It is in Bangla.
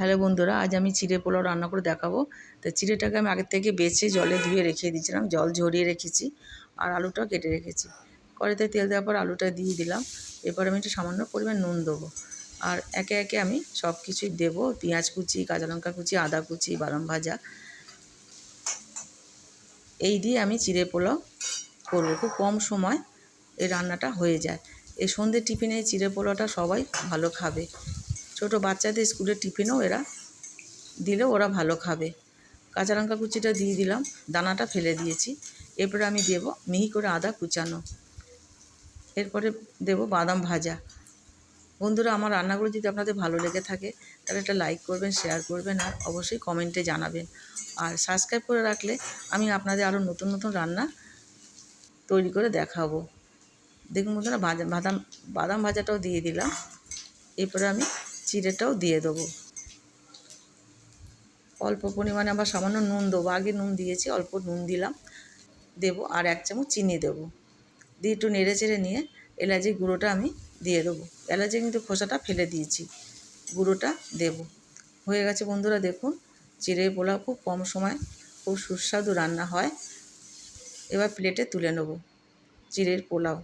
হ্যালো বন্ধুরা, আজ আমি চিড়ে পোলাও রান্না করে দেখাবো। তো চিড়েটাকে আমি আগের থেকে বেছে জলে ধুয়ে রেখে দিয়েছিলাম, জল ঝরিয়ে রেখেছি আর আলুটাও কেটে রেখেছি। কড়াইতে তেল দেওয়ার পর আলুটা দিয়ে দিলাম। এরপর আমি একটু সামান্য পরিমাণ নুন দেবো আর একে একে আমি সব কিছুই দেবো। পেঁয়াজ কুচি, কাঁচা লঙ্কা কুচি, আদা কুচি, বাদাম ভাজা, এই দিয়ে আমি চিড়ে পোলাও করবো। খুব কম সময় এই রান্নাটা হয়ে যায়। এই সন্ধ্যে টিফিনে এই চিড়ে পোলাওটা সবাই ভালো খাবে। ছোটো বাচ্চাদের স্কুলের টিফিনেও এরা দিলেও ওরা ভালো খাবে। কাঁচা লঙ্কা কুচিটা দিয়ে দিলাম, দানাটা ফেলে দিয়েছি। এরপরে আমি দেব মিহি করে আদা কুচানো, এরপরে দেব বাদাম ভাজা। বন্ধুরা, আমার রান্নাগুলো যদি আপনাদের ভালো লেগে থাকে তাহলে একটা লাইক করবেন, শেয়ার করবেন আর অবশ্যই কমেন্টে জানাবেন। আর সাবস্ক্রাইব করে রাখলে আমি আপনাদের আরও নতুন নতুন রান্না তৈরি করে দেখাবো। দেখুন বন্ধুরা, বাদাম ভাজাটাও দিয়ে দিলাম। এরপরে আমি চিড়েটাও দিয়ে দেবো। অল্প পরিমাণে আবার সামান্য নুন দেবো, আগে নুন দিয়েছি, অল্প নুন দিলাম, দেবো আর 1 চামচ চিনি দেবো। দিয়ে একটু নেড়ে চেড়ে নিয়ে এলাচের গুঁড়োটা আমি দিয়ে দেবো। এলাচের কিন্তু খোসাটা ফেলে দিয়েছি, গুঁড়োটা দেবো। হয়ে গেছে বন্ধুরা, দেখুন চিড়ে পোলাও খুব কম সময় খুব সুস্বাদু রান্না হয়। এবার প্লেটে তুলে নেব চিড়ের পোলাও।